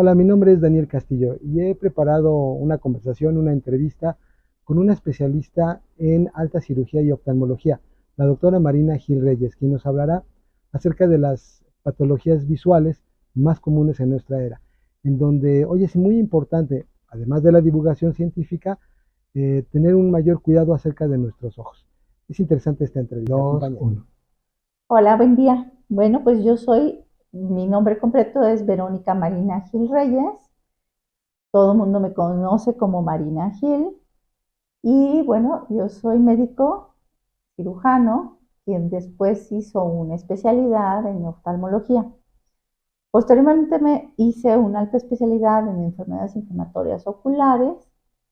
Hola, mi nombre es Daniel Castillo y he preparado una conversación, una entrevista con una especialista en alta cirugía y oftalmología, la doctora Marina Gil Reyes, quien nos hablará acerca de las patologías visuales más comunes en nuestra era, en donde hoy es muy importante, además de la divulgación científica, tener un mayor cuidado acerca de nuestros ojos. Es interesante esta entrevista. Dos, uno. Hola, buen día. Bueno, pues mi nombre completo es Verónica Marina Gil Reyes. Todo el mundo me conoce como Marina Gil. Y bueno, yo soy médico cirujano, quien después hizo una especialidad en oftalmología. Posteriormente me hice una alta especialidad en enfermedades inflamatorias oculares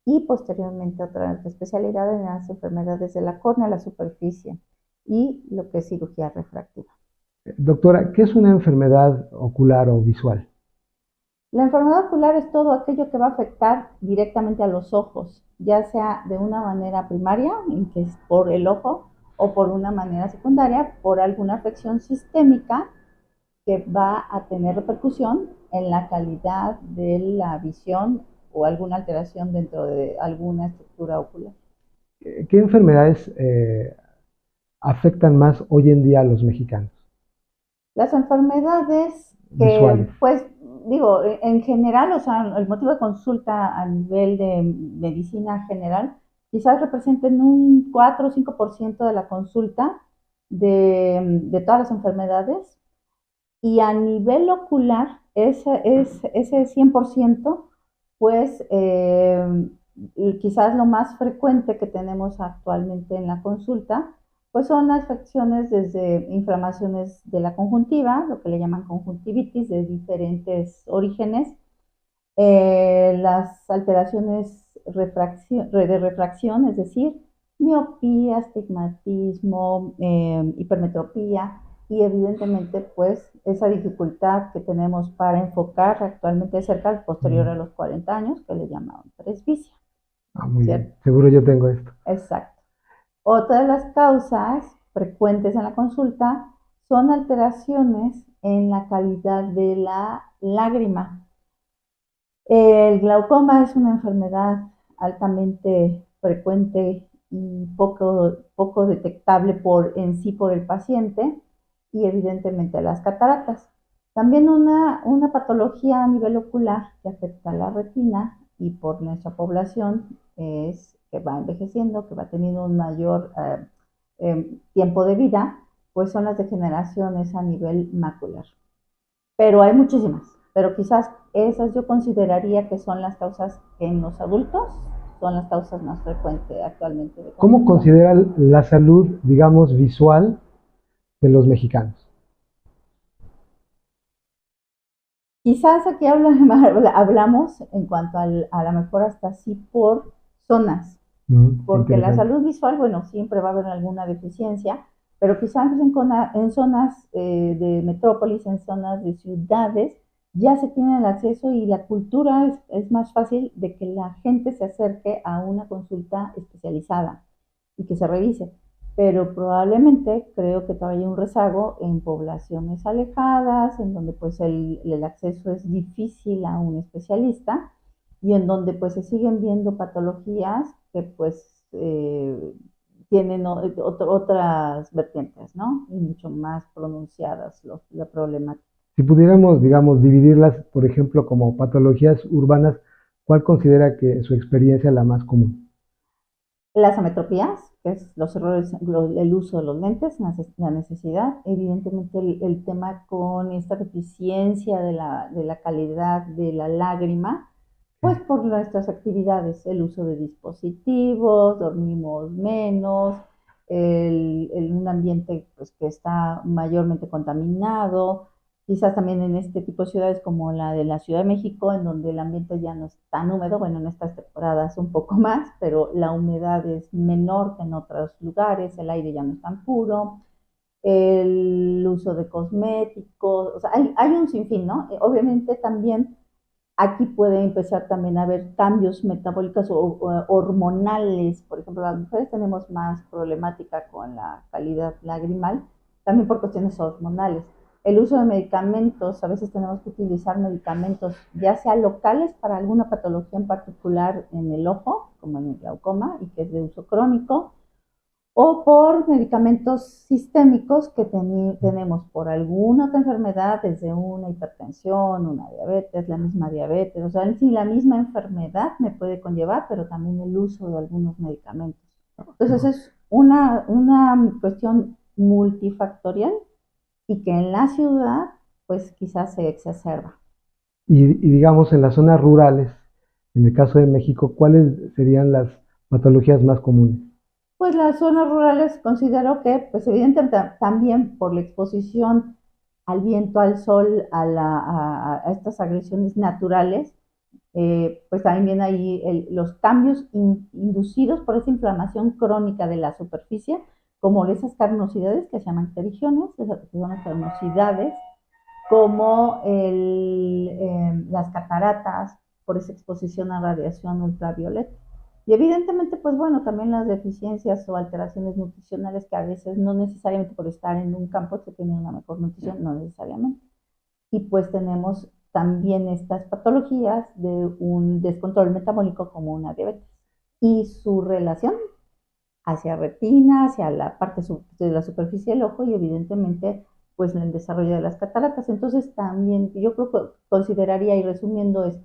y posteriormente otra alta especialidad en las enfermedades de la córnea, la superficie y lo que es cirugía refractiva. Doctora, ¿qué es una enfermedad ocular o visual? La enfermedad ocular es todo aquello que va a afectar directamente a los ojos, ya sea de una manera primaria, que es por el ojo, o por una manera secundaria, por alguna afección sistémica que va a tener repercusión en la calidad de la visión o alguna alteración dentro de alguna estructura ocular. ¿Qué enfermedades afectan más hoy en día a los mexicanos? Las enfermedades Visuales. que, pues, digo, en general, o sea, el motivo de consulta a nivel de medicina general, quizás representen un 4 o 5% de la consulta de todas las enfermedades. Y a nivel ocular, ese 100%, pues quizás lo más frecuente que tenemos actualmente en la consulta, pues son las afecciones desde inflamaciones de la conjuntiva, lo que le llaman conjuntivitis de diferentes orígenes, las alteraciones de refracción, es decir, miopía, astigmatismo, hipermetropía y evidentemente pues esa dificultad que tenemos para enfocar actualmente cerca al posterior a los 40 años, que le llamaban presbicia, Muy bien. ¿cierto? Seguro yo tengo esto. Exacto. Otra de las causas frecuentes en la consulta son alteraciones en la calidad de la lágrima. El glaucoma es una enfermedad altamente frecuente y poco detectable en sí por el paciente y evidentemente las cataratas. También una patología a nivel ocular que afecta a la retina y por nuestra población es que va envejeciendo, que va teniendo un mayor tiempo de vida, pues son las degeneraciones a nivel macular. Pero hay muchísimas, pero quizás esas yo consideraría que son las causas que en los adultos son las causas más frecuentes actualmente de ¿Cómo consulta. considera la salud, digamos, visual de los mexicanos? Quizás aquí hablamos en cuanto a lo mejor hasta así por zonas, porque la Interesante. salud visual, bueno, siempre va a haber alguna deficiencia, pero quizás en zonas de metrópolis, en zonas de ciudades, ya se tiene el acceso y la cultura es más fácil de que la gente se acerque a una consulta especializada y que se revise. Pero probablemente creo que todavía hay un rezago en poblaciones alejadas, en donde pues el acceso es difícil a un especialista y en donde pues se siguen viendo patologías que pues tienen otras vertientes, ¿no? Y mucho más pronunciadas la problemática. Si pudiéramos, digamos, dividirlas, por ejemplo, como patologías urbanas, ¿cuál considera que su experiencia es la más común? Las ametropías, que es los errores, el uso de los lentes, la necesidad, evidentemente el tema con esta deficiencia de la calidad de la lágrima, pues por nuestras actividades, el uso de dispositivos, dormimos menos, un ambiente pues, que está mayormente contaminado, quizás también en este tipo de ciudades como la de la Ciudad de México, en donde el ambiente ya no es tan húmedo, bueno, en estas temporadas un poco más, pero la humedad es menor que en otros lugares, el aire ya no es tan puro, el uso de cosméticos, o sea, hay un sinfín, ¿no? Obviamente también aquí puede empezar también a haber cambios metabólicos o hormonales. Por ejemplo, las mujeres tenemos más problemática con la calidad lagrimal, también por cuestiones hormonales. el uso de medicamentos, a veces tenemos que utilizar medicamentos, ya sea locales para alguna patología en particular en el ojo, como en el glaucoma, y que es de uso crónico, o por medicamentos sistémicos que tenemos por alguna otra enfermedad, desde una hipertensión, una diabetes, la misma diabetes, o sea, en sí la misma enfermedad me puede conllevar, pero también el uso de algunos medicamentos. Entonces es una cuestión multifactorial y que en la ciudad pues quizás se exacerba. Y digamos, en las zonas rurales, en el caso de México, ¿cuáles serían las patologías más comunes? Pues las zonas rurales considero que, pues evidentemente también por la exposición al viento, al sol, a estas agresiones naturales, pues también viene ahí los cambios inducidos por esa inflamación crónica de la superficie, como esas carnosidades que se llaman terigiones, que son las carnosidades, como las cataratas por esa exposición a radiación ultravioleta. Y evidentemente, pues bueno, también las deficiencias o alteraciones nutricionales que a veces no necesariamente por estar en un campo se tiene una mejor nutrición, no necesariamente. Y pues tenemos también estas patologías de un descontrol metabólico como una diabetes y su relación hacia retina, hacia la parte de la superficie del ojo y evidentemente pues en el desarrollo de las cataratas. Entonces también yo creo que consideraría y resumiendo es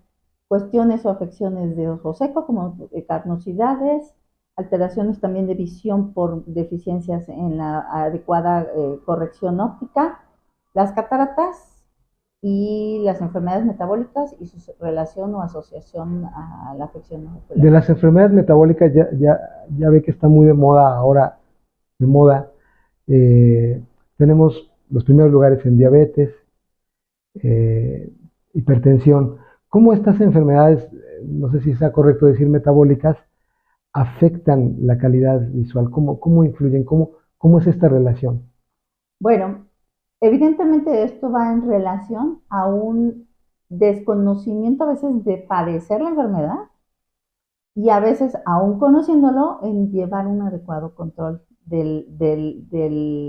cuestiones o afecciones de ojo seco como carnosidades, alteraciones también de visión por deficiencias en la adecuada corrección óptica, las cataratas y las enfermedades metabólicas y su relación o asociación a la afección De ocular. las enfermedades metabólicas ya ve que está muy de moda ahora, de moda. Eh, Tenemos los primeros lugares en diabetes, eh, hipertensión. ¿Cómo estas enfermedades, no sé si sea correcto decir metabólicas, afectan la calidad visual? ¿Cómo influyen? ¿Cómo es esta relación? Bueno, evidentemente esto va en relación a un desconocimiento a veces de padecer la enfermedad y a veces, aún conociéndolo, en llevar un adecuado control de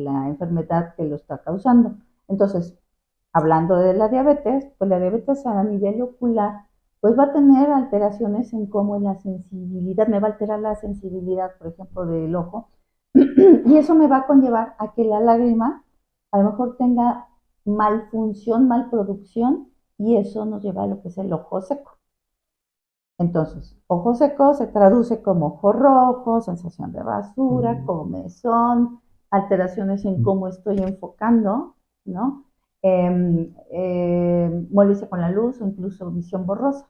la enfermedad que lo está causando. Entonces, hablando de la diabetes, pues la diabetes a nivel ocular, pues va a tener alteraciones en cómo la sensibilidad, me va a alterar la sensibilidad, por ejemplo, del ojo, y eso me va a conllevar a que la lágrima a lo mejor tenga malfunción, malproducción, y eso nos lleva a lo que es el ojo seco. Entonces, ojo seco se traduce como ojo rojo, sensación de basura, comezón, alteraciones en cómo estoy enfocando, ¿no? Molestia con la luz o incluso visión borrosa.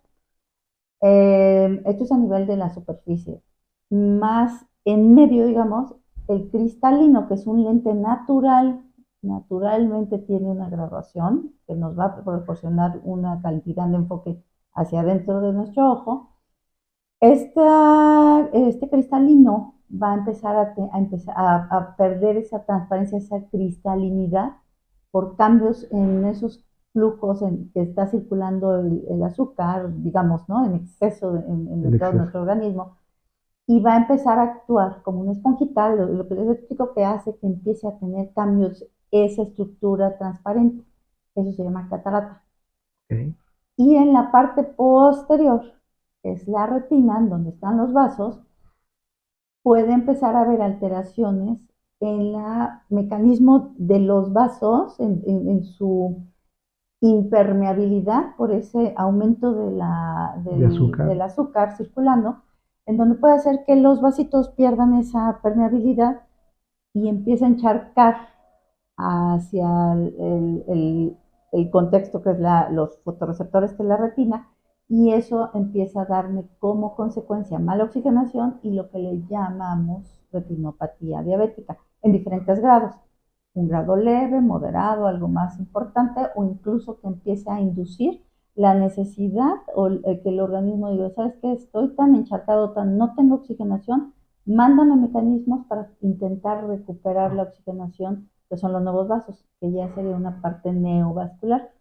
Esto es a nivel de la superficie. Más en medio, digamos, el cristalino, que es un lente natural, naturalmente tiene una graduación que nos va a proporcionar una cantidad de enfoque hacia adentro de nuestro ojo. Este cristalino va a empezar a perder esa transparencia, esa cristalinidad por cambios en esos flujos que está circulando el azúcar, digamos, ¿no? En exceso en todo nuestro organismo, y va a empezar a actuar como una esponjita, lo que les explico que hace que empiece a tener cambios esa estructura transparente. Eso se llama catarata. Okay. Y en la parte posterior, que es la retina, donde están los vasos, puede empezar a haber alteraciones en el mecanismo de los vasos, en su impermeabilidad por ese aumento del azúcar circulando, en donde puede hacer que los vasitos pierdan esa permeabilidad y empiecen a encharcar hacia el contexto que es los fotorreceptores que es la retina, y eso empieza a darme como consecuencia mala oxigenación y lo que le llamamos retinopatía diabética en diferentes grados. Un grado leve, moderado, algo más importante, o incluso que empiece a inducir la necesidad o que el organismo diga, ¿sabes qué? Estoy tan encharcado, no tengo oxigenación, mándame mecanismos para intentar recuperar la oxigenación, que son los nuevos vasos, que ya sería una parte neovascular.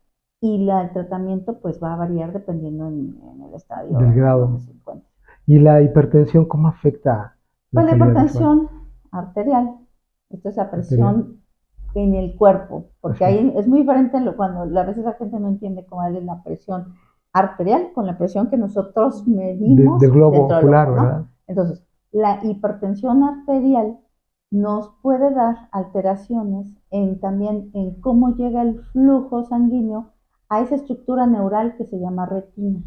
Y el tratamiento pues va a variar dependiendo en el estadio del grado. donde se encuentre. ¿Y la hipertensión cómo afecta Pues la la calidad visual? hipertensión arterial, esto es la presión en el cuerpo, porque ahí es muy diferente cuando a veces la gente no entiende cómo es la presión arterial con la presión que nosotros medimos del globo dentro del ocular, ojo, ¿no? ¿verdad? Entonces, la hipertensión arterial nos puede dar alteraciones también en cómo llega el flujo sanguíneo a esa estructura neural que se llama retina.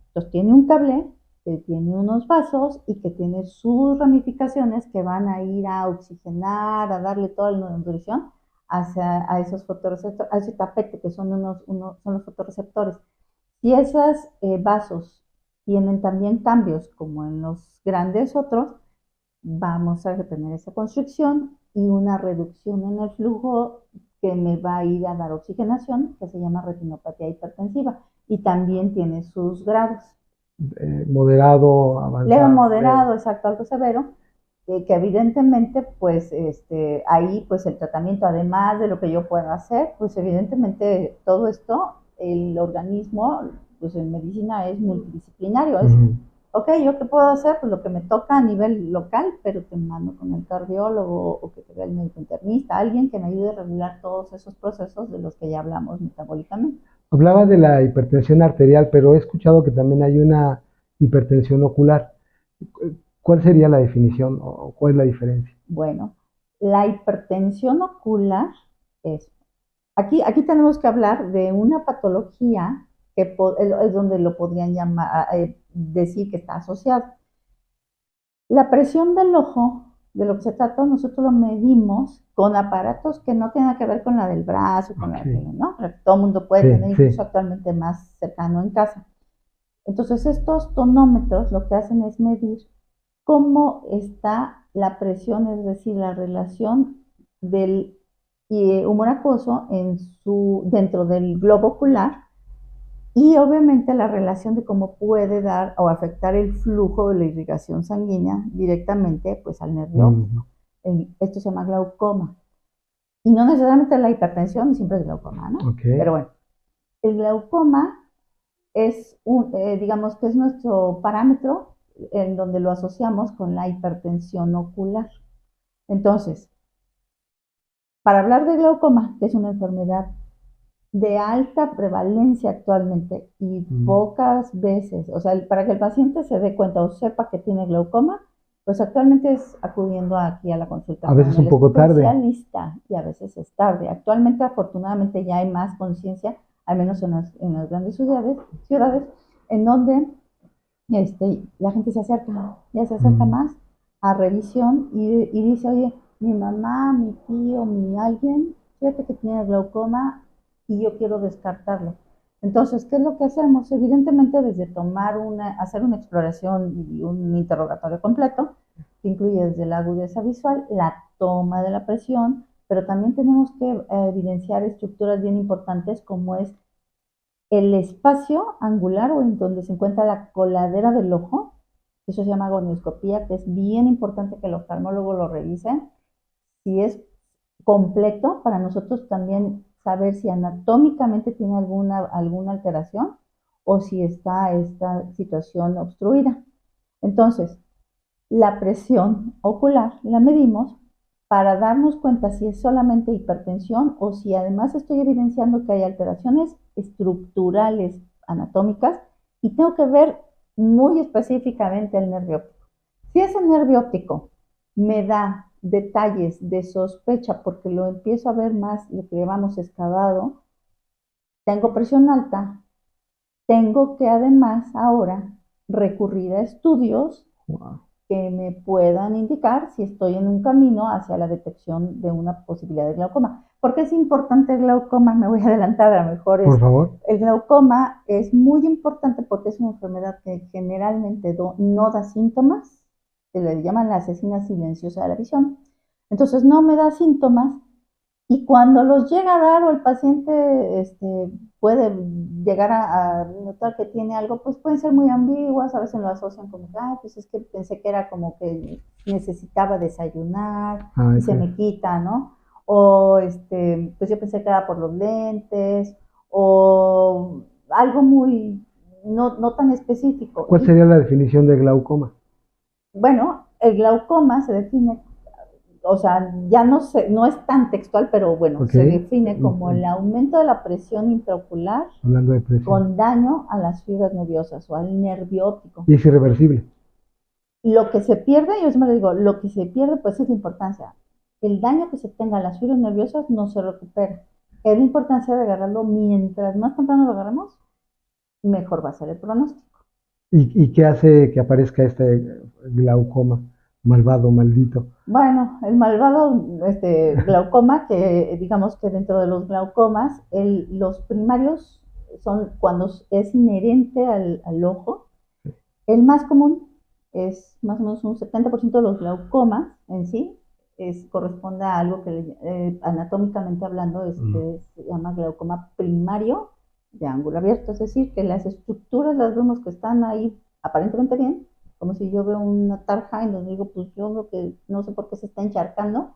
Entonces tiene un cable que tiene unos vasos y que tiene sus ramificaciones que van a ir a oxigenar, a darle toda la nutrición a esos fotorreceptores, a ese tapete que son son los fotorreceptores. Si esos vasos tienen también cambios como en los grandes otros, vamos a tener esa constricción y una reducción en el flujo que me va a ir a dar oxigenación, que se llama retinopatía hipertensiva, y también tiene sus grados. Moderado, avanzado. Leve, moderado, exacto, algo severo, que evidentemente, pues, ahí, pues, el tratamiento, además de lo que yo pueda hacer, pues, evidentemente, todo esto, el organismo, pues, en medicina es multidisciplinario, es ok, ¿yo qué puedo hacer? Pues lo que me toca a nivel local, pero te mando con el cardiólogo o que te vea el médico internista, alguien que me ayude a regular todos esos procesos de los que ya hablamos metabólicamente. Hablaba de la hipertensión arterial, pero he escuchado que también hay una hipertensión ocular. ¿Cuál sería la definición o cuál es la diferencia? Bueno, la hipertensión ocular es, aquí tenemos que hablar de una patología que es donde lo podrían llamar, decir que está asociado. La presión del ojo, de lo que se trata, nosotros lo medimos con aparatos que no tienen que ver con la del brazo, con la ¿no? Todo el mundo puede tener, incluso actualmente más cercano en casa. Entonces, estos tonómetros lo que hacen es medir cómo está la presión, es decir, la relación del humor acuoso dentro del globo ocular y obviamente la relación de cómo puede dar o afectar el flujo de la irrigación sanguínea directamente pues al nervio óptico. Esto se llama glaucoma. Y no necesariamente la hipertensión siempre es glaucoma, ¿no? Pero bueno, el glaucoma es digamos que es nuestro parámetro en donde lo asociamos con la hipertensión ocular. Entonces, para hablar de glaucoma, que es una enfermedad de alta prevalencia actualmente y pocas veces, o sea, para que el paciente se dé cuenta o sepa que tiene glaucoma, pues actualmente es acudiendo aquí a la consulta. A veces un poco tarde. Y a veces es tarde. Actualmente, afortunadamente, ya hay más conciencia, al menos en las grandes ciudades, en donde la gente se acerca más a revisión y dice, oye, mi mamá, mi tío, mi alguien, fíjate que tiene glaucoma y yo quiero descartarlo. Entonces, ¿qué es lo que hacemos? Evidentemente, desde hacer una exploración y un interrogatorio completo, que incluye desde la agudeza visual, la toma de la presión, pero también tenemos que evidenciar estructuras bien importantes como es el espacio angular o en donde se encuentra la coladera del ojo, eso se llama gonioscopía, que es bien importante que el oftalmólogo lo revisen. Si es completo, para nosotros también saber si anatómicamente tiene alguna alteración o si está esta situación obstruida. Entonces, la presión ocular la medimos para darnos cuenta si es solamente hipertensión o si además estoy evidenciando que hay alteraciones estructurales anatómicas y tengo que ver muy específicamente el nervio óptico. Si ese nervio óptico me da detalles de sospecha porque lo empiezo a ver más, lo que llamamos excavado, tengo presión alta, tengo que además ahora recurrir a estudios que me puedan indicar si estoy en un camino hacia la detección de una posibilidad de glaucoma. ¿Por qué es importante el glaucoma? Me voy a adelantar, a lo mejor. Por favor. El glaucoma es muy importante porque es una enfermedad que generalmente no da síntomas, se le llaman la asesina silenciosa de la visión. Entonces no me da síntomas y cuando los llega a dar o el paciente puede llegar a notar que tiene algo, pues pueden ser muy ambiguas, a veces lo asocian como que, pues es que pensé que era como que necesitaba desayunar y se me quita, ¿no? O pues yo pensé que era por los lentes o algo muy no tan específico. ¿Cuál sería la definición de glaucoma? Bueno, el glaucoma se define o sea, ya no sé, no es tan textual, pero bueno, Ok. se define como el aumento de la presión intraocular Hablando de presión. con daño a las fibras nerviosas o al nervio óptico. Y es irreversible. Lo que se pierde, yo siempre digo, lo que se pierde pues es la importancia. El daño que se tenga a las fibras nerviosas no se recupera. Es la importancia de agarrarlo mientras más temprano lo agarremos, mejor va a ser el pronóstico. ¿Y qué hace que aparezca este glaucoma malvado, maldito? Bueno, el malvado glaucoma, que digamos que dentro de los glaucomas, los primarios son cuando es inherente al ojo. El más común es más o menos un 70% de los glaucomas en sí, corresponde a algo que anatómicamente hablando se llama glaucoma primario de ángulo abierto, es decir, que las estructuras las vemos que están ahí aparentemente bien, como si yo veo una tarja en donde digo, pues yo veo que no sé por qué se está encharcando,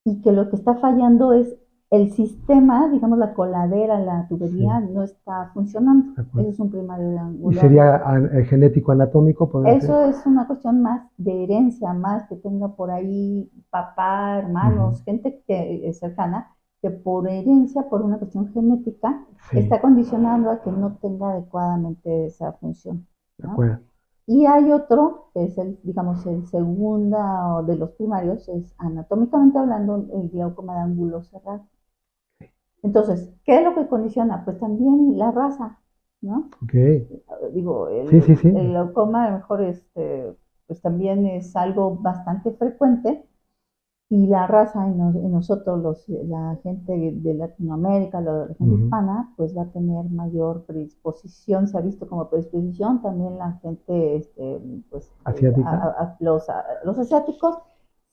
y que lo que está fallando es el sistema, digamos la coladera, la tubería, Sí, no está funcionando. de Ese acuerdo. es un primario de ¿Y ángulo sería abierto. genético anatómico? ¿Podría ser? Eso es una cuestión más de herencia, más que tenga por ahí papá, Ujú. hermanos, gente que es cercana, que por herencia, por una cuestión genética, Sí, está condicionando a que no tenga adecuadamente esa función, de ¿no? acuerdo. Y hay otro, que es el, digamos, el segundo de los primarios, es anatómicamente hablando el glaucoma de ángulo cerrado. Entonces, ¿qué es lo que condiciona? Pues también la raza, ¿no? Ok. Digo, Sí, sí, sí. el glaucoma a lo mejor pues también es algo bastante frecuente y la raza en nosotros, la gente de Latinoamérica, la gente Ujú. hispana, pues va a tener mayor predisposición, se ha visto como predisposición, también la gente, pues Asiática. los asiáticos,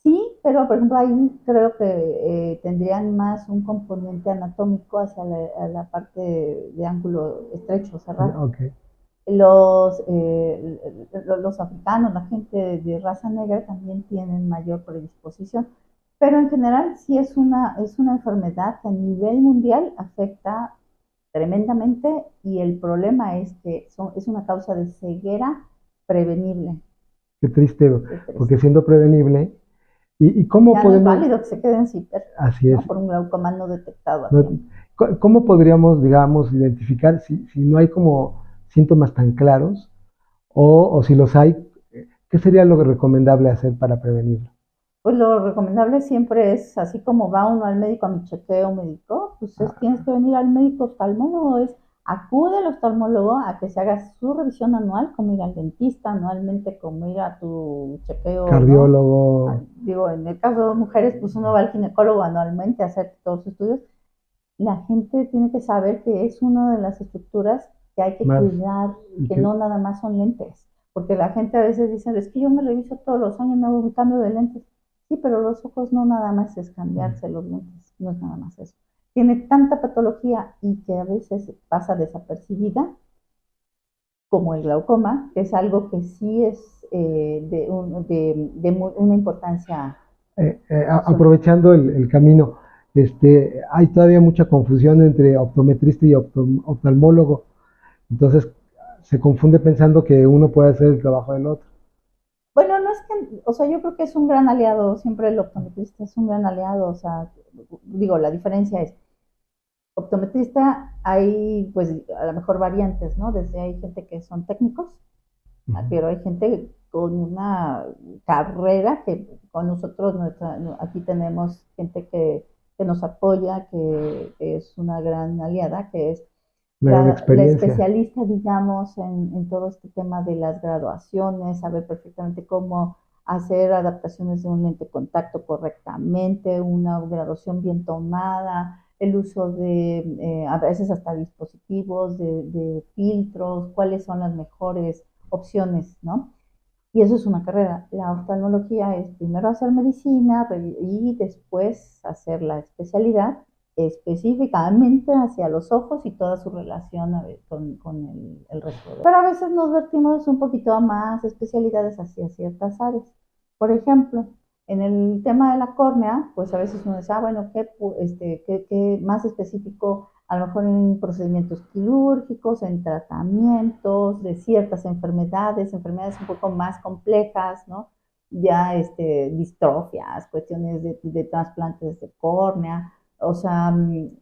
sí, pero por ejemplo ahí creo que tendrían más un componente anatómico hacia la parte de ángulo estrecho, cerrado Ok. los africanos, la gente de raza negra también tienen mayor predisposición. Pero en general sí es una enfermedad que a nivel mundial afecta tremendamente y el problema es que es una causa de ceguera prevenible. Qué triste, Qué porque triste. siendo prevenible. ¿Y cómo Ya no es podemos, válido que se queden sin ver, así es, ¿no? Por un glaucoma no detectado a no- tiempo. cómo podríamos, digamos, identificar si no hay como síntomas tan claros o si los hay, qué sería lo recomendable hacer para prevenirlo? Pues lo recomendable siempre es, así como va uno al médico a mi chequeo médico, pues tienes que venir al médico oftalmólogo, acude al oftalmólogo a que se haga su revisión anual, como ir al dentista anualmente, como ir a tu chequeo, ¿no? Cardiólogo, Digo, en el caso de mujeres, pues uno va al ginecólogo anualmente a hacer todos sus estudios. La gente tiene que saber que es una de las estructuras que hay que más, cuidar, y que que no nada más son lentes, porque la gente a veces dice, es que yo me reviso todos los años, me hago un cambio de lentes. Sí, pero los ojos no nada más es cambiarse los lentes, no es nada más eso. Tiene tanta patología y que a veces pasa desapercibida, como el glaucoma, que es algo que sí es una importancia absoluta. aprovechando el camino, hay todavía mucha confusión entre optometrista y oftalmólogo, entonces se confunde pensando que uno puede hacer el trabajo del otro. Bueno, no es que, o sea, yo creo que es un gran aliado, siempre el optometrista es un gran aliado, o sea, digo, la diferencia es, optometrista hay, pues, a lo mejor variantes, ¿no? Desde hay gente que son técnicos, Ujú. pero hay gente con una carrera que con nosotros, aquí tenemos gente que nos apoya, que es una gran aliada, que es Una gran la experiencia. especialista, digamos, todo este tema de las graduaciones, saber perfectamente cómo hacer adaptaciones de un lente de contacto correctamente, una graduación bien tomada, el uso de a veces hasta dispositivos, de filtros, cuáles son las mejores opciones, ¿no? Y eso es una carrera. La oftalmología es primero hacer medicina y después hacer la especialidad específicamente hacia los ojos y toda su relación con el resto. Pero a veces nos vertimos un poquito a más especialidades hacia ciertas áreas. Por ejemplo, en el tema de la córnea, pues a veces uno dice, bueno, ¿qué más específico? A lo mejor en procedimientos quirúrgicos, en tratamientos de ciertas enfermedades un poco más complejas, ¿no? ya distrofias, cuestiones de trasplantes de córnea, o sea,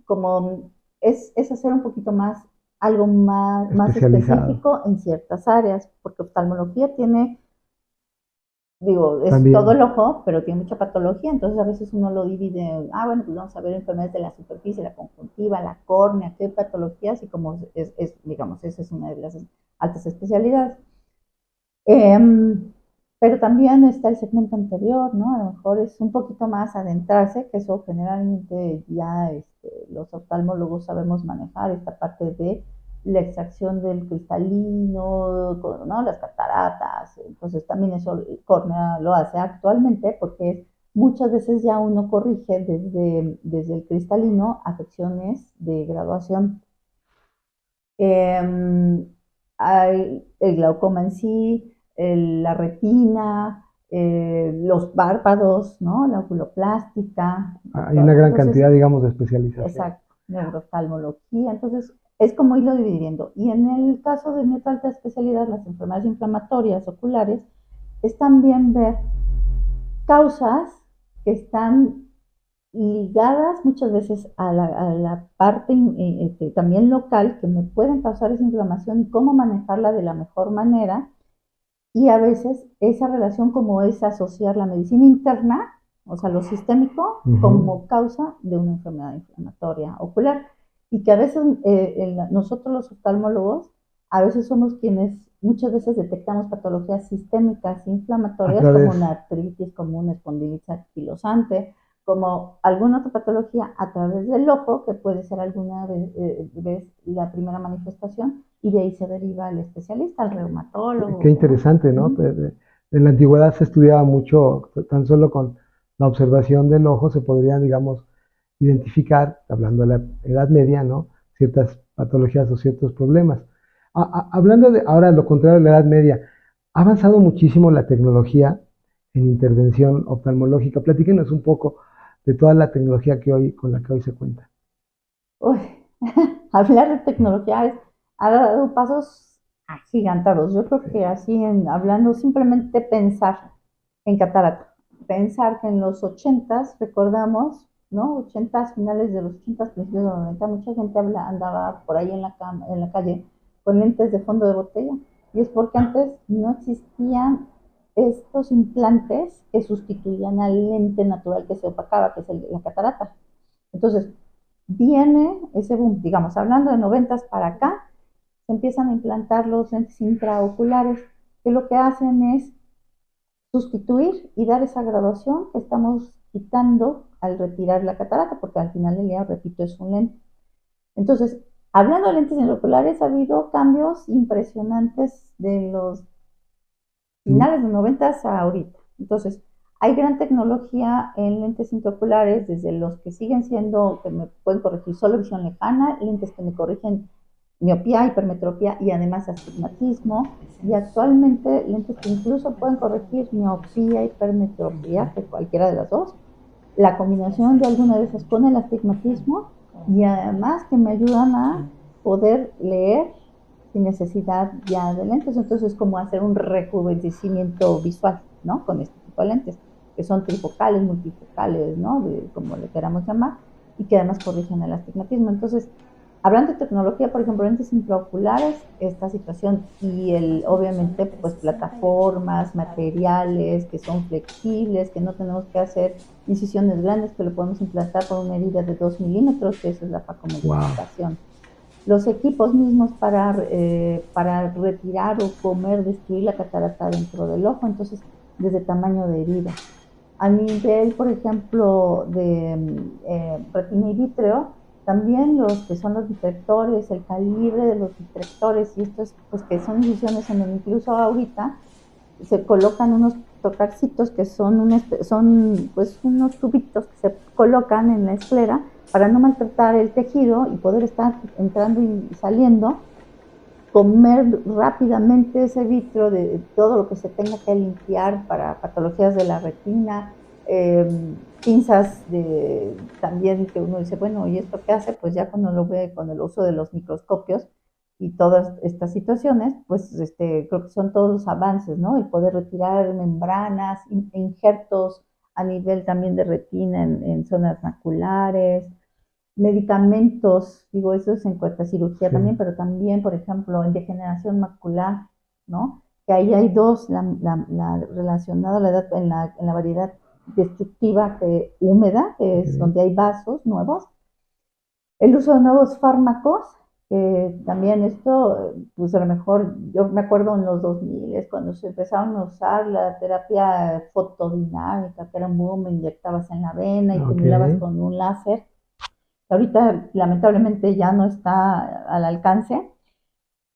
como es hacer un poquito más, algo más Especializado específico en ciertas áreas, porque oftalmología tiene, digo, es todo también. el ojo, pero tiene mucha patología, entonces a veces uno lo divide, bueno, pues vamos a ver enfermedades de la superficie, la conjuntiva, la córnea, qué patologías, y como digamos, esa es una de las altas especialidades. Pero también está el segmento anterior, ¿no? A lo mejor es un poquito más adentrarse, que eso generalmente ya los oftalmólogos sabemos manejar, esta parte de la extracción del cristalino, ¿no? Las cataratas, entonces también eso Córnea lo hace actualmente porque muchas veces ya uno corrige desde el cristalino afecciones de graduación. Eh, Hay el glaucoma en sí, la retina, los párpados, ¿no? La oculoplástica, Hay una gran entonces, cantidad, digamos, de especialización. exacto, neurooftalmología, entonces es como irlo dividiendo. Y en el caso de mi otra alta especialidad, las enfermedades inflamatorias oculares, es también ver causas que están ligadas muchas veces a la parte también local que me pueden causar esa inflamación y cómo manejarla de la mejor manera. Y a veces esa relación como es asociar la medicina interna, o sea, lo sistémico, Ujú. como causa de una enfermedad inflamatoria ocular. Y que a veces nosotros los oftalmólogos, a veces somos quienes muchas veces detectamos patologías sistémicas A inflamatorias como través, una artritis, como una espondilitis anquilosante, como alguna otra patología a través del ojo, que puede ser alguna vez la primera manifestación, y de ahí se deriva el especialista, el qué reumatólogo, ¿no? interesante, ¿no? En la antigüedad se estudiaba mucho, tan solo con la observación del ojo se podrían, digamos, identificar, hablando de la Edad Media, ¿no? Ciertas patologías o ciertos problemas. Hablando de ahora lo contrario de la Edad Media, ha avanzado muchísimo la tecnología en intervención oftalmológica. Platíquenos un poco de toda la tecnología con la que hoy se cuenta. Uy, hablar de tecnología ha dado pasos agigantados. Yo creo Sí. que así, hablando, simplemente pensar en catarata, pensar que en los ochentas, recordamos, ¿no? Ochentas, finales de los ochentas, principios de los 90, mucha gente andaba por ahí en la calle con lentes de fondo de botella. Y es porque antes no existían estos implantes que sustituían al lente natural que se opacaba, que es la catarata. Entonces, viene ese boom, digamos, hablando de noventas para acá, se empiezan a implantar los lentes intraoculares, que lo que hacen es sustituir y dar esa graduación que estamos quitando al retirar la catarata, porque al final del día, repito, es un lente. Entonces, hablando de lentes intraoculares, ha habido cambios impresionantes de los finales de los noventas a ahorita. Entonces, hay gran tecnología en lentes intraoculares, desde los que siguen siendo, que me pueden corregir solo visión lejana, lentes que me corrigen miopía, hipermetropía y además astigmatismo, y actualmente lentes que incluso pueden corregir miopía, hipermetropía, que cualquiera de las dos, la combinación de alguna de esas con el astigmatismo, y además que me ayudan a poder leer sin necesidad ya de lentes. Entonces es como hacer un rejuvenecimiento visual, ¿no? Con este tipo de lentes, que son trifocales, multifocales, ¿no? Como le queramos llamar, y que además corrigen el astigmatismo. Entonces, hablando de tecnología, por ejemplo, lentes intraoculares, esta situación y obviamente, pues plataformas, materiales que son flexibles, que no tenemos que hacer incisiones grandes, que lo podemos implantar por una herida de 2 milímetros, que esa es la Wow. facomodificación. Los equipos mismos para retirar o comer, destruir la catarata dentro del ojo, entonces desde tamaño de herida. A nivel, por ejemplo, de retina y vítreo, también los que son los distractores, el calibre de los distractores, y estos pues que son incisiones en donde incluso ahorita se colocan unos tocarcitos que son pues unos tubitos que se colocan en la esclera para no maltratar el tejido y poder estar entrando y saliendo, comer rápidamente ese vitro de todo lo que se tenga que limpiar para patologías de la retina, pinzas también que uno dice, bueno, ¿y esto qué hace? Pues ya cuando lo ve con el uso de los microscopios y todas estas situaciones, pues creo que son todos los avances, ¿no? El poder retirar membranas, injertos a nivel también de retina en zonas maculares, medicamentos, digo, eso es en cuanto a cirugía también, pero también, por ejemplo, en degeneración macular, ¿no? Que ahí hay dos, la relacionada a la edad, en la variedad destructiva húmeda, que es donde hay vasos nuevos, el uso de nuevos fármacos, también esto, pues a lo mejor, yo me acuerdo en los 2000, cuando se empezaron a usar la terapia fotodinámica, que era un boom, inyectabas en la vena y estimulabas con un láser. Ahorita, lamentablemente, ya no está al alcance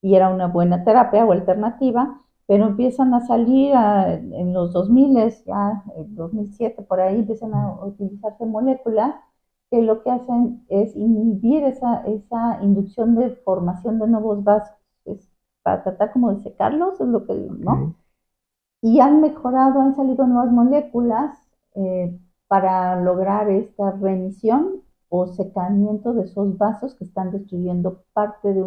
y era una buena terapia o alternativa, pero empiezan a salir en los 2000, ya en 2007, por ahí empiezan a utilizarse moléculas que lo que hacen es inhibir esa inducción de formación de nuevos vasos, es para tratar como de secarlos, es lo que, ¿no? Y han mejorado, han salido nuevas moléculas para lograr esta remisión o secamiento de esos vasos que están destruyendo parte de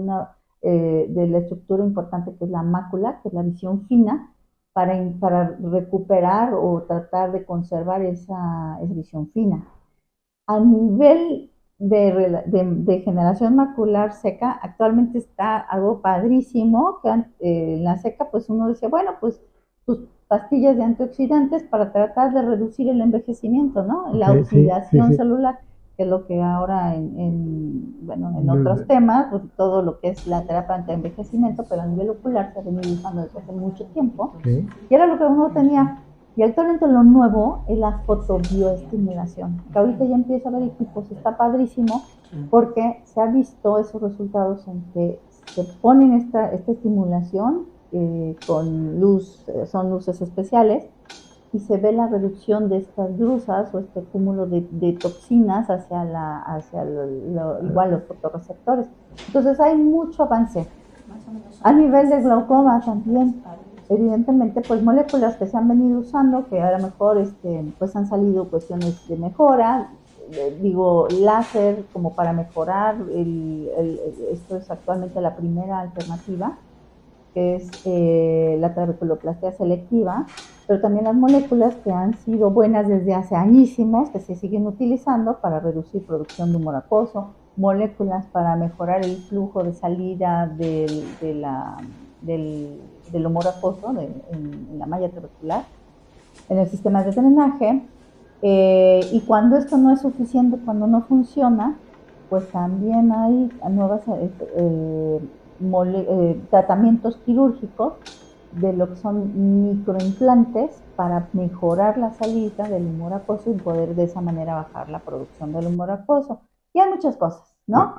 de la estructura importante que es la mácula, que es la visión fina, para recuperar o tratar de conservar esa visión fina. A nivel de generación macular seca, actualmente está algo padrísimo, que en la seca pues uno dice, bueno, pues tus pastillas de antioxidantes para tratar de reducir el envejecimiento, ¿no? La oxidación celular, que es lo que ahora en otros temas, pues, todo lo que es la terapia anti-envejecimiento, pero a nivel ocular se ha venido usando desde hace mucho tiempo, y era lo que uno tenía. Y actualmente lo nuevo es la fotobioestimulación, que ahorita ya empieza a haber equipos, está padrísimo, porque se ha visto esos resultados en que se ponen esta estimulación con luz, son luces especiales, y se ve la reducción de estas drusas o este cúmulo de toxinas hacia igual los fotorreceptores. Entonces hay mucho avance. A nivel de glaucoma también, evidentemente, pues moléculas que se han venido usando, que a lo mejor pues han salido cuestiones de mejora, digo, láser como para mejorar, esto es actualmente la primera alternativa, que es la trabeculoplastia selectiva, pero también las moléculas que han sido buenas desde hace añísimos, que se siguen utilizando para reducir producción de humor acuoso, moléculas para mejorar el flujo de salida del humor acuoso en la malla trabecular, en el sistema de drenaje, y cuando esto no es suficiente, cuando no funciona, pues también hay nuevas tratamientos quirúrgicos de lo que son microimplantes para mejorar la salida del humor acuoso y poder de esa manera bajar la producción del humor acuoso. Y hay muchas cosas, ¿no?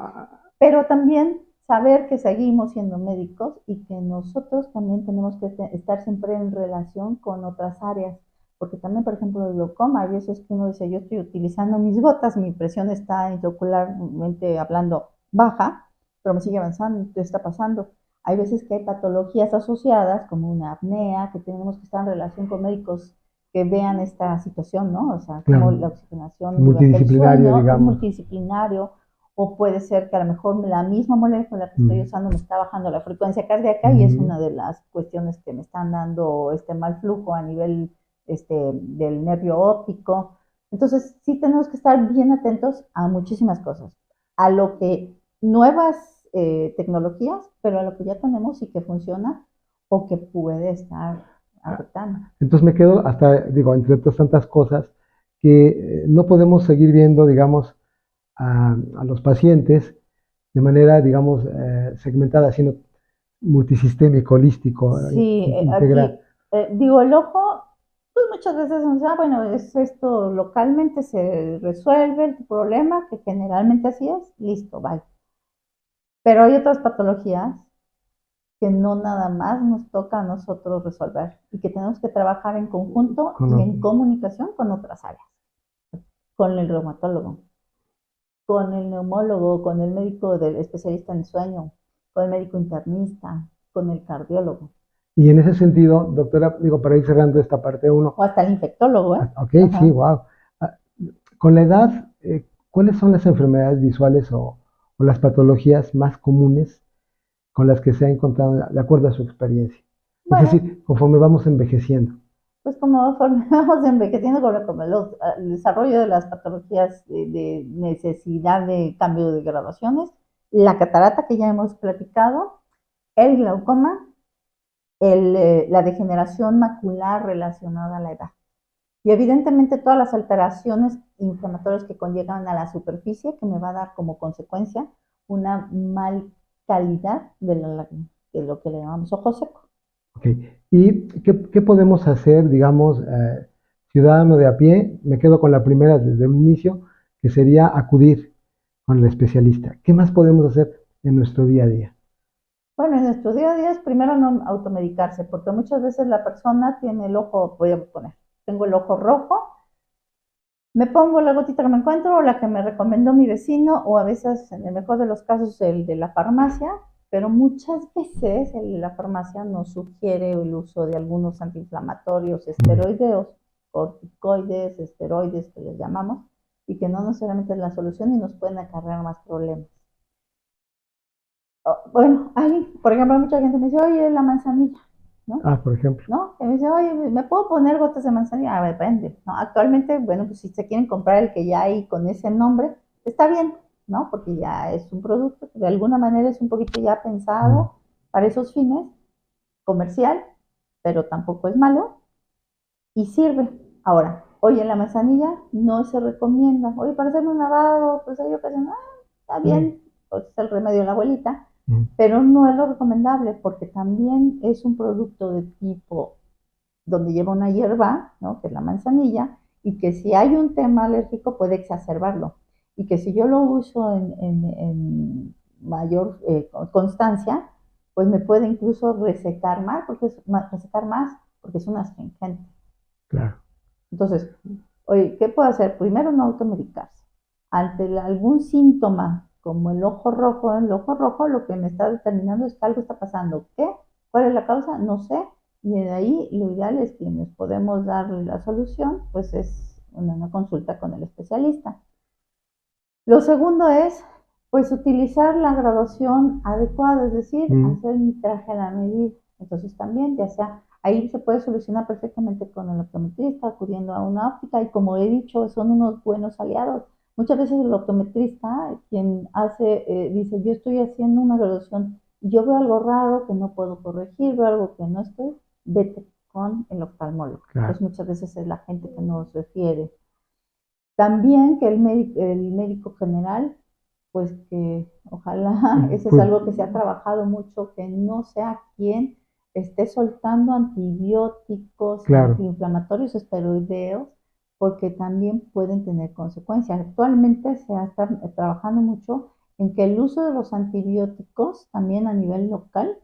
Pero también saber que seguimos siendo médicos y que nosotros también tenemos que estar siempre en relación con otras áreas, porque también, por ejemplo, el glaucoma, hay veces que uno dice, yo estoy utilizando mis gotas, mi presión está intraocularmente hablando baja, pero me sigue avanzando, ¿qué está pasando? Hay veces que hay patologías asociadas, como una apnea, que tenemos que estar en relación con médicos que vean esta situación, ¿no? O sea, como la oxigenación multidisciplinario, sueño, digamos. Es multidisciplinario, o puede ser que a lo mejor la misma molécula que estoy usando me está bajando la frecuencia cardíaca y es una de las cuestiones que me están dando este mal flujo a nivel del nervio óptico. Entonces, sí tenemos que estar bien atentos a muchísimas cosas, a lo que nuevas tecnologías, pero a lo que ya tenemos y que funciona o que puede estar afectando. Entonces me quedo hasta, digo, entre otras tantas cosas, que no podemos seguir viendo, digamos, a los pacientes de manera, digamos, segmentada, sino multisistémico, holístico, sí, integral. Aquí, digo, el ojo, pues muchas veces nos da, bueno, es esto localmente se resuelve el problema, que generalmente así es, listo, bye. Pero hay otras patologías que no nada más nos toca a nosotros resolver y que tenemos que trabajar en conjunto y en comunicación con otras áreas, con el reumatólogo, con el neumólogo, con el médico del especialista en sueño, con el médico internista, con el cardiólogo. Y en ese sentido, doctora, digo, para ir cerrando esta parte 1. O hasta el infectólogo, ¿eh? Ok, sí, wow. Con la edad, ¿cuáles son las enfermedades visuales o las patologías más comunes con las que se ha encontrado de acuerdo a su experiencia. Es Bueno, decir, conforme vamos envejeciendo. pues como vamos envejeciendo con el desarrollo de las patologías de necesidad de cambio de graduaciones, la catarata que ya hemos platicado, el glaucoma, la degeneración macular relacionada a la edad. Y evidentemente todas las alteraciones inflamatorias que conllevan a la superficie, que me va a dar como consecuencia una mal calidad de lo que le llamamos ojo seco. Okay. ¿Y qué podemos hacer, digamos, ciudadano de a pie? Me quedo con la primera desde un inicio, que sería acudir con el especialista. ¿Qué más podemos hacer en nuestro día a día? Bueno, en nuestro día a día es primero no automedicarse, porque muchas veces la persona tiene el ojo, voy a poner, tengo el ojo rojo, me pongo la gotita que me encuentro o la que me recomendó mi vecino o a veces, en el mejor de los casos, el de la farmacia, pero muchas veces la farmacia nos sugiere el uso de algunos antiinflamatorios esteroideos, corticoides, esteroides que les llamamos, y que no necesariamente es la solución y nos pueden acarrear más problemas. Bueno, por ejemplo, mucha gente me dice, oye, la manzanilla, ¿no? Ah, por ejemplo. ¿No? Que me dice, oye, ¿me puedo poner gotas de manzanilla? Ah, depende, ¿no? Actualmente, bueno, pues si se quieren comprar el que ya hay con ese nombre, está bien, ¿no? Porque ya es un producto que de alguna manera es un poquito ya pensado para esos fines, comercial, pero tampoco es malo y sirve. Ahora, oye, la manzanilla no se recomienda. Oye, para hacerme un lavado, pues hay ocasiones, está bien, pues es el remedio de la abuelita, pero no es lo recomendable porque también es un producto de tipo donde lleva una hierba, ¿no? Que es la manzanilla, y que si hay un tema alérgico puede exacerbarlo. Y que si yo lo uso en mayor constancia, pues me puede incluso resecar más, porque es un astringente. Claro. Entonces, oye, ¿qué puedo hacer? Primero, no automedicarse. Ante algún síntoma como el ojo rojo lo que me está determinando es que algo está pasando. ¿Qué? ¿Cuál es la causa? No sé. Y de ahí lo ideal es que nos podemos dar la solución, pues es una consulta con el especialista. Lo segundo es, pues, utilizar la graduación adecuada, es decir, hacer mi traje a la medida. Entonces también, ya sea, ahí se puede solucionar perfectamente con el optometrista, acudiendo a una óptica, y como he dicho, son unos buenos aliados. Muchas veces el optometrista, quien dice, yo estoy haciendo una graduación y yo veo algo raro que no puedo corregir, veo algo que no estoy, vete con el oftalmólogo. Claro. Entonces muchas veces es la gente que nos refiere. También que el médico general, pues que ojalá, eso es algo que se ha trabajado mucho, que no sea quien esté soltando antibióticos, claro, antiinflamatorios, esteroideos, porque también pueden tener consecuencias. Actualmente se está trabajando mucho en que el uso de los antibióticos también a nivel local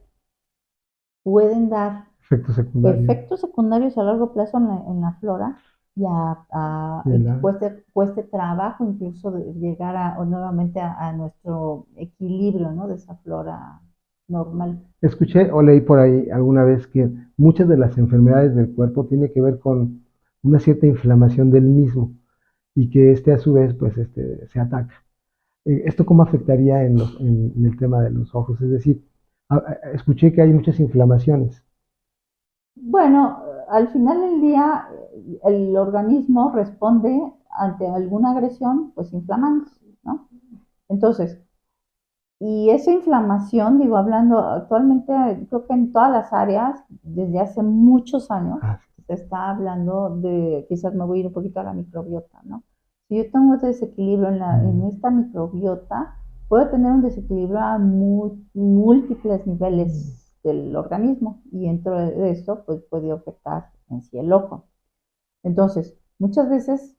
pueden dar efectos secundarios a largo plazo en la flora y cueste trabajo incluso de llegar nuevamente a nuestro equilibrio, ¿no? De esa flora normal. Escuché o leí por ahí alguna vez que muchas de las enfermedades del cuerpo tienen que ver con una cierta inflamación del mismo y que a su vez pues se ataca. ¿Esto cómo afectaría en el tema de los ojos? Es decir, escuché que hay muchas inflamaciones. Bueno, al final del día el organismo responde ante alguna agresión, pues inflamándose, ¿no? Entonces, y esa inflamación, digo, hablando actualmente, creo que en todas las áreas, desde hace muchos años, se está hablando de, quizás me voy a ir un poquito a la microbiota, ¿no? Si yo tengo ese desequilibrio en esta microbiota, puedo tener un desequilibrio a múltiples niveles del organismo y dentro de eso pues puede afectar en sí el ojo. Entonces, muchas veces,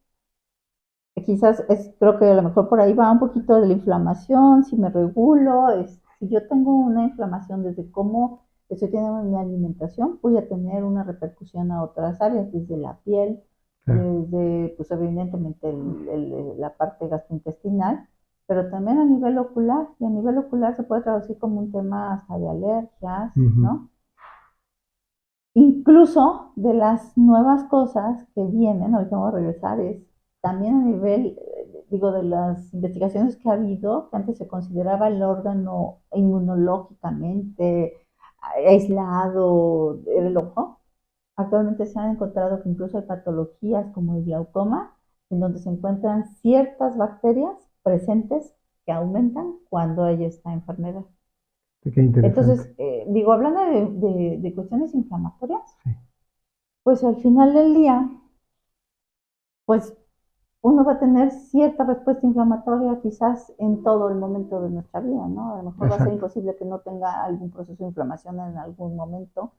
quizás creo que a lo mejor por ahí va un poquito de la inflamación, si me regulo, si yo tengo una inflamación desde cómo estoy teniendo mi alimentación, voy a tener una repercusión a otras áreas, desde la piel, desde, pues evidentemente la parte gastrointestinal, pero también a nivel ocular, y a nivel ocular se puede traducir como un tema hasta de alergias, ¿no? Incluso de las nuevas cosas que vienen, ahorita vamos a regresar, es también a nivel, digo, de las investigaciones que ha habido, que antes se consideraba el órgano inmunológicamente aislado del ojo, actualmente se han encontrado que incluso hay patologías como el glaucoma, en donde se encuentran ciertas bacterias presentes que aumentan cuando hay esta enfermedad. Qué interesante. Entonces, digo, hablando de cuestiones inflamatorias, Sí. pues al final del día, pues uno va a tener cierta respuesta inflamatoria quizás en todo el momento de nuestra vida, ¿no? A lo mejor va a ser Exacto. imposible que no tenga algún proceso de inflamación en algún momento,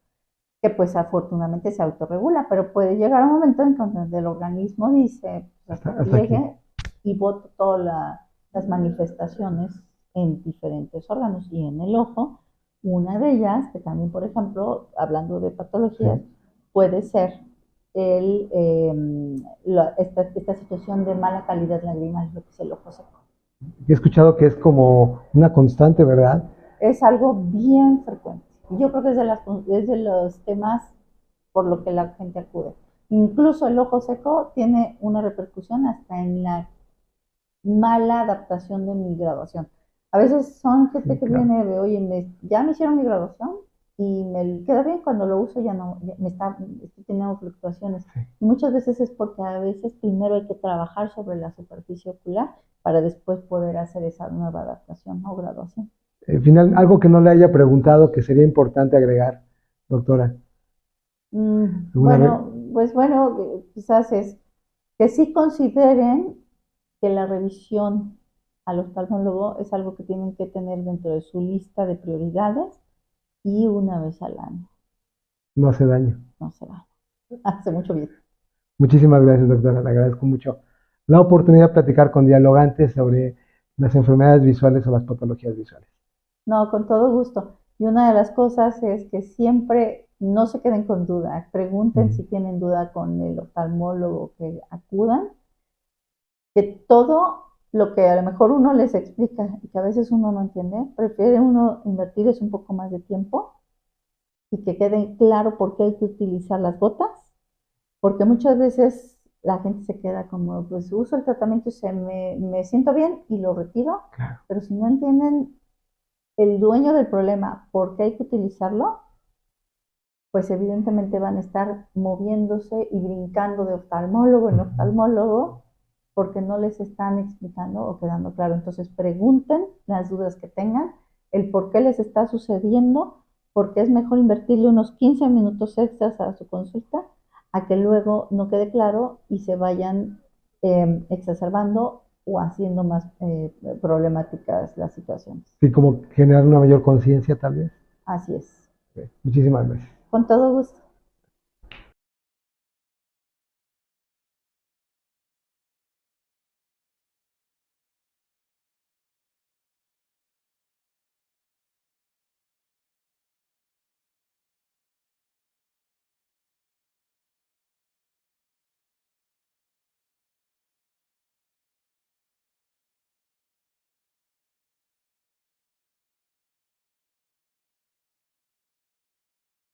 que pues afortunadamente se autorregula, pero puede llegar un momento en donde el organismo dice, pues hasta que Hasta aquí. llegue y boto todas las manifestaciones en diferentes órganos y en el ojo. Una de ellas, que también, por ejemplo, hablando de patologías, Sí. puede ser esta situación de mala calidad lagrimal, lo que es el ojo seco. He escuchado que es como una constante, ¿verdad? Es algo bien frecuente. Yo creo que es de los temas por lo que la gente acude. Incluso el ojo seco tiene una repercusión hasta en la mala adaptación de mi graduación. A veces son Sí, gente que claro. viene de, oye, ya me hicieron mi graduación y me queda bien, cuando lo uso ya no, ya estoy teniendo fluctuaciones. Sí. Y muchas veces es porque a veces primero hay que trabajar sobre la superficie ocular para después poder hacer esa nueva adaptación o graduación. Final, algo que no le haya preguntado que sería importante agregar, doctora. ¿Alguna vez? Bueno, pues bueno, quizás es que sí consideren que la revisión al oftalmólogo es algo que tienen que tener dentro de su lista de prioridades y una vez al año. No hace daño. No se va. Hace mucho bien. Muchísimas gracias, doctora. Le agradezco mucho la oportunidad de platicar con dialogantes sobre las enfermedades visuales o las patologías visuales. No, con todo gusto. Y una de las cosas es que siempre no se queden con duda. Pregunten Mm. si tienen duda con el oftalmólogo, que acudan, que todo lo que a lo mejor uno les explica y que a veces uno no entiende, prefiere uno invertir es un poco más de tiempo y que quede claro por qué hay que utilizar las gotas, porque muchas veces la gente se queda como, pues uso el tratamiento y me siento bien y lo retiro, Claro. pero si no entienden el dueño del problema por qué hay que utilizarlo, pues evidentemente van a estar moviéndose y brincando de oftalmólogo en Ujú. oftalmólogo porque no les están explicando o quedando claro. Entonces pregunten las dudas que tengan, el por qué les está sucediendo, porque es mejor invertirle unos 15 minutos extras a su consulta a que luego no quede claro y se vayan exacerbando o haciendo más problemáticas las situaciones. Sí, como generar una mayor conciencia, tal vez. Así es. Muchísimas gracias. Con todo gusto.